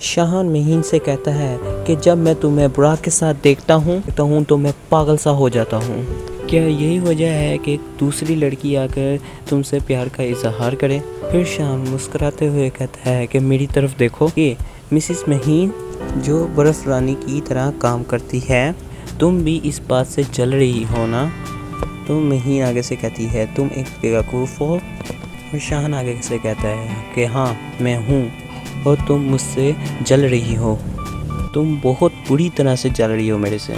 शाहान महीन से कहता है कि जब मैं तुम्हें बुराक के साथ देखता हूँ तो मैं पागल सा हो जाता हूँ। क्या यही वजह है कि दूसरी लड़की आकर तुमसे प्यार का इजहार करे? फिर शाहान मुस्कुराते हुए कहता है कि मेरी तरफ देखो कि मिसिस महीन जो बर्फ रानी की तरह काम करती है, तुम भी इस बात से जल रही हो ना? तो महीन आगे से कहती है तुम एक बेवकूफ़ हो। और शाहान आगे से कहता है कि हाँ मैं हूँ और तुम मुझसे जल रही हो, तुम बहुत बुरी तरह से जल रही हो मेरे से।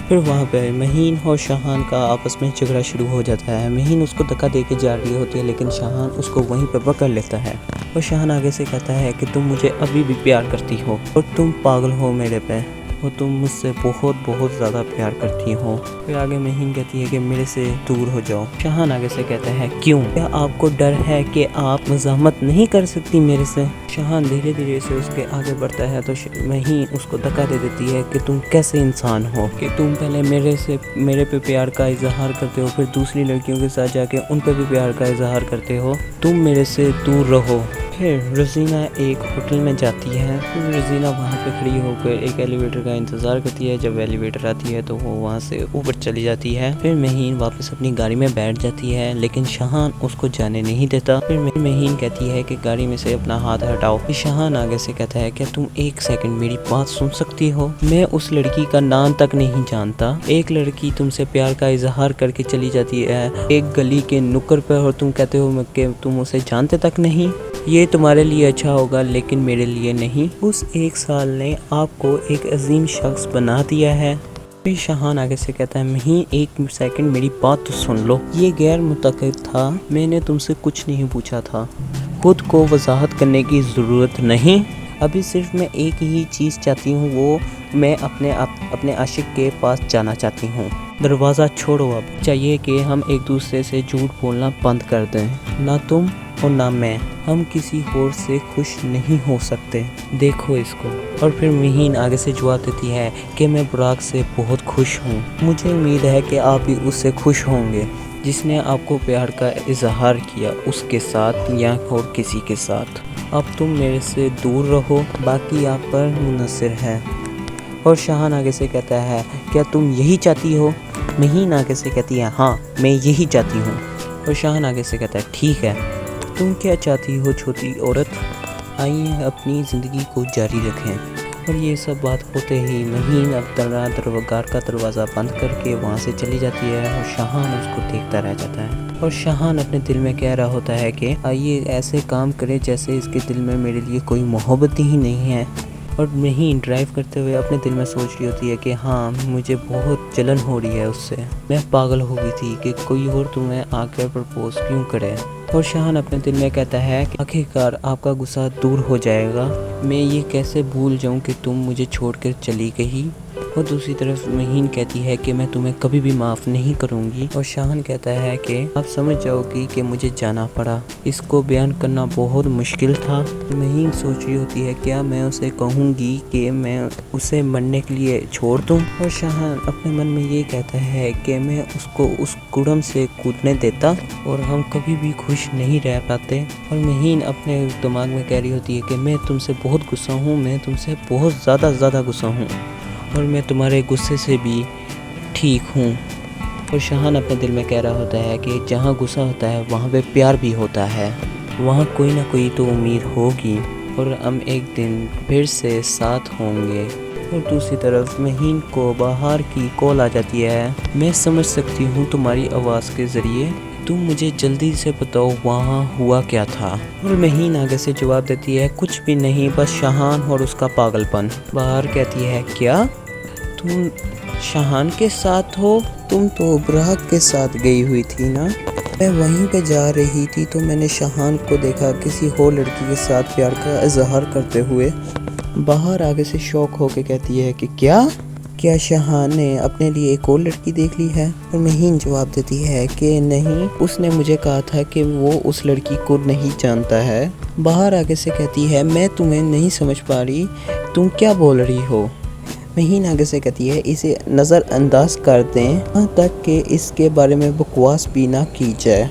फिर वहाँ पे महीन और शाहान का आपस में झगड़ा शुरू हो जाता है। महीन उसको धक्का दे के जा रही होती है लेकिन शाहान उसको वहीं पर पकड़ लेता है और शाहान आगे से कहता है कि तुम मुझे अभी भी प्यार करती हो और तुम पागल हो मेरे पे और तुम मुझसे बहुत बहुत ज़्यादा प्यार करती हो। फिर आगे महीन कहती है कि मेरे से दूर हो जाओ। शाहान आगे से कहता है क्यों? क्या आपको डर है कि आप मज़ाहमत नहीं कर सकती मेरे से? शाहान धीरे धीरे से उसके आगे बढ़ता है तो महीन उसको धक्का दे देती है कि तुम कैसे इंसान हो कि तुम पहले मेरे पे प्यार का इजहार करते हो, फिर दूसरी लड़कियों के साथ जाके उन पे भी प्यार का इजहार करते हो, तुम मेरे से दूर रहो। फिर रज़ीना एक होटल में जाती है। फिर रज़ीना वहाँ पे खड़ी होकर एक एलिवेटर का इंतज़ार करती है। जब एलिवेटर आती है तो वो वहाँ से ऊपर चली जाती है। फिर महीन वापस अपनी गाड़ी में बैठ जाती है लेकिन शाहान उसको जाने नहीं देता। फिर महीन कहती है कि गाड़ी में से अपना हाथ हटाओ। फिर शाहान आगे से कहता है क्या तुम एक सेकंड मेरी बात सुन सकती हो? मैं उस लड़की का नाम तक नहीं जानता। एक लड़की तुमसे प्यार का इजहार करके चली जाती है एक गली के नुक्कड़ पर और तुम कहते हो कि तुम उसे जानते तक नहीं। ये तुम्हारे लिए अच्छा होगा लेकिन मेरे लिए नहीं। उस एक साल ने आपको एक अजीम शख्स बना दिया है। फिर शाहान आगे से कहता है महीन एक सेकंड मेरी बात तो सुन लो। ये गैर मुतक़िद था, मैंने तुमसे कुछ नहीं पूछा था, खुद को वजाहत करने की ज़रूरत नहीं। अभी सिर्फ मैं एक ही चीज़ चाहती हूँ, वो मैं अपने आशिक के पास जाना चाहती हूँ। दरवाज़ा छोड़ो। अब चाहिए कि हम एक दूसरे से झूठ बोलना बंद कर दें। ना तुम और ना मैं, हम किसी और से खुश नहीं हो सकते, देखो इसको। और फिर महीन आगे से जवाब देती है कि मैं बुराक से बहुत खुश हूँ। मुझे उम्मीद है कि आप भी उससे खुश होंगे जिसने आपको प्यार का इजहार किया, उसके साथ या और किसी के साथ। अब तुम मेरे से दूर रहो, बाकी आप पर मुनसर है। और शाहान आगे से कहता है क्या तुम यही चाहती हो? महीन आगे से कहती है हाँ मैं यही चाहती हूँ। और शाहान आगे से कहता है ठीक है, तुम क्या चाहती हो छोटी औरत? आइए अपनी ज़िंदगी को जारी रखें। और ये सब बात होते ही महीन अब कार का दरवाज़ा बंद करके वहाँ से चली जाती है और शाहान उसको देखता रह जाता है। और शाहान अपने दिल में कह रहा होता है कि आइए ऐसे काम करे जैसे इसके दिल में मेरे लिए कोई मोहब्बत ही नहीं है। और महीन ड्राइव करते हुए अपने दिल में सोच रही होती है कि हाँ मुझे बहुत जलन हो रही है उससे, मैं पागल हो गई थी कि कोई और तुम्हें आकर प्रपोज क्यों करे। और शाहान अपने दिल में कहता है कि आखिरकार आपका गुस्सा दूर हो जाएगा, मैं ये कैसे भूल जाऊं कि तुम मुझे छोड़कर चली गई। और दूसरी तरफ महीन कहती है कि मैं तुम्हें कभी भी माफ़ नहीं करूंगी। और शाहान कहता है कि आप समझ जाओगी कि मुझे जाना पड़ा, इसको बयान करना बहुत मुश्किल था। महीन सोच रही होती है क्या मैं उसे कहूँगी कि मैं उसे मरने के लिए छोड़ दूँ। और शाहान अपने मन में ये कहता है कि मैं उसको उस कुड़म से कूदने देता और हम कभी भी खुश नहीं रह पाते। और महीन अपने दिमाग में कह रही होती है कि मैं तुमसे बहुत गुस्सा हूँ, मैं तुमसे बहुत ज़्यादा गुस्सा हूँ और मैं तुम्हारे गुस्से से भी ठीक हूँ। और शाहान अपने दिल में कह रहा होता है कि जहाँ गुस्सा होता है वहाँ पे प्यार भी होता है, वहाँ कोई ना कोई तो उम्मीद होगी और हम एक दिन फिर से साथ होंगे। और दूसरी तरफ महीन को बाहर की कॉल आ जाती है। मैं समझ सकती हूँ तुम्हारी आवाज़ के ज़रिए, तुम मुझे जल्दी से बताओ वहाँ हुआ क्या था। और महीन आगे से जवाब देती है कुछ भी नहीं, बस शाहान और उसका पागलपन। बाहर कहती है क्या तुम शाहान के साथ हो? तुम तो बुराक के साथ गई हुई थी ना? मैं वहीं पे जा रही थी तो मैंने शाहान को देखा किसी और लड़की के साथ प्यार का इजहार करते हुए। बाहर आगे से शौक होके कहती है कि क्या शाहान ने अपने लिए एक और लड़की देख ली है? और महीन जवाब देती है कि नहीं, उसने मुझे कहा था कि वो उस लड़की को नहीं जानता है। बाहर आगे से कहती है मैं तुम्हें नहीं समझ पा रही, तुम क्या बोल रही हो? महीन आगे से कहती है इसे नज़रअंदाज कर दें यहाँ तक कि इसके बारे में बकवास भी ना की जाए।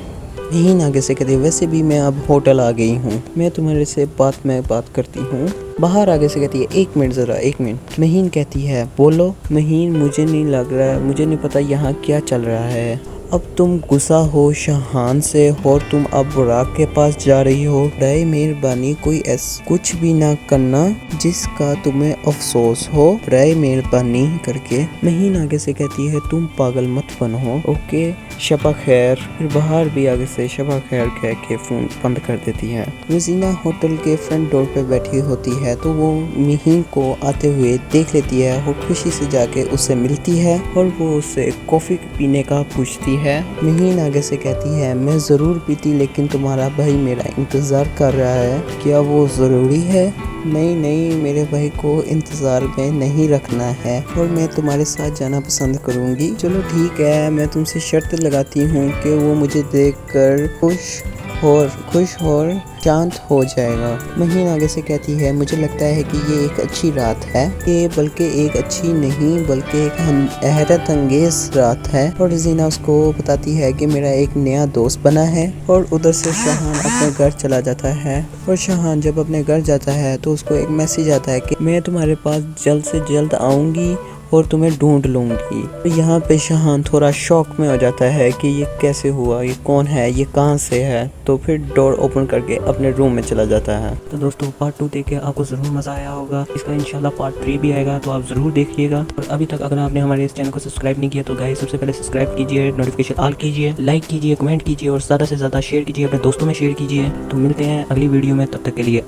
महीन आगे से कहती है वैसे भी मैं अब होटल आ गई हूँ, मैं तुम्हारे से बात करती हूँ। बाहर आगे से कहती है 1 मिनट ज़रा 1 मिनट। महीन कहती है बोलो। महीन मुझे नहीं लग रहा है, मुझे नहीं पता यहाँ क्या चल रहा है। अब तुम गुस्सा हो शहान से और तुम अब बुराक के पास जा रही हो। बराए मेहरबानी कोई कुछ भी ना करना जिसका तुम्हें अफसोस हो, बराए मेहरबानी करके। महीन आगे से कहती है तुम पागल मत बनो, ओके शबा खैर। फिर बाहर भी आगे से शबा खैर कह के फ़ोन बंद कर देती है। रोजीना होटल के फ्रंट डोर पे बैठी होती है तो वो महीन को आते हुए देख लेती है और खुशी से जाके उससे मिलती है और वो उससे कॉफ़ी पीने का पूछती है। महीन आगे से कहती है मैं ज़रूर पीती लेकिन तुम्हारा भाई मेरा इंतज़ार कर रहा है, क्या वो ज़रूरी है? नहीं, मेरे भाई को इंतज़ार में नहीं रखना है और मैं तुम्हारे साथ जाना पसंद करूँगी। चलो ठीक है, मैं तुमसे शर्त लगाती हूँ कि वो मुझे देखकर खुश और शांत हो जाएगा। महीन आगे से कहती है मुझे लगता है कि ये एक अच्छी रात है, ये बल्कि एक अच्छी नहीं बल्कि एक हैरत अंगेज रात है। और जीना उसको बताती है कि मेरा एक नया दोस्त बना है। और उधर से शाहान अपने घर चला जाता है। और शाहान जब अपने घर जाता है तो उसको एक मैसेज आता है कि मैं तुम्हारे पास जल्द से जल्द आऊँगी और तुम्हें ढूंढ लूँगी। तो यहाँ पे शाहान थोड़ा शॉक में हो जाता है कि ये कैसे हुआ, ये कौन है, ये कहाँ से है। तो फिर डोर ओपन करके अपने रूम में चला जाता है। तो दोस्तों पार्ट 2 देख के आपको ज़रूर मज़ा आया होगा। इसका इंशाल्लाह पार्ट 3 भी आएगा तो आप ज़रूर देखिएगा। और अभी तक अगर आपने हमारे इस चैनल को सब्सक्राइब नहीं किया तो गाइस सबसे पहले सब्सक्राइब कीजिए, नोटिफिकेशन ऑल कीजिए, लाइक कीजिए, कमेंट कीजिए और ज़्यादा से ज़्यादा शेयर कीजिए, अपने दोस्तों में शेयर कीजिए। तो मिलते हैं अगली वीडियो में, तब तक के लिए।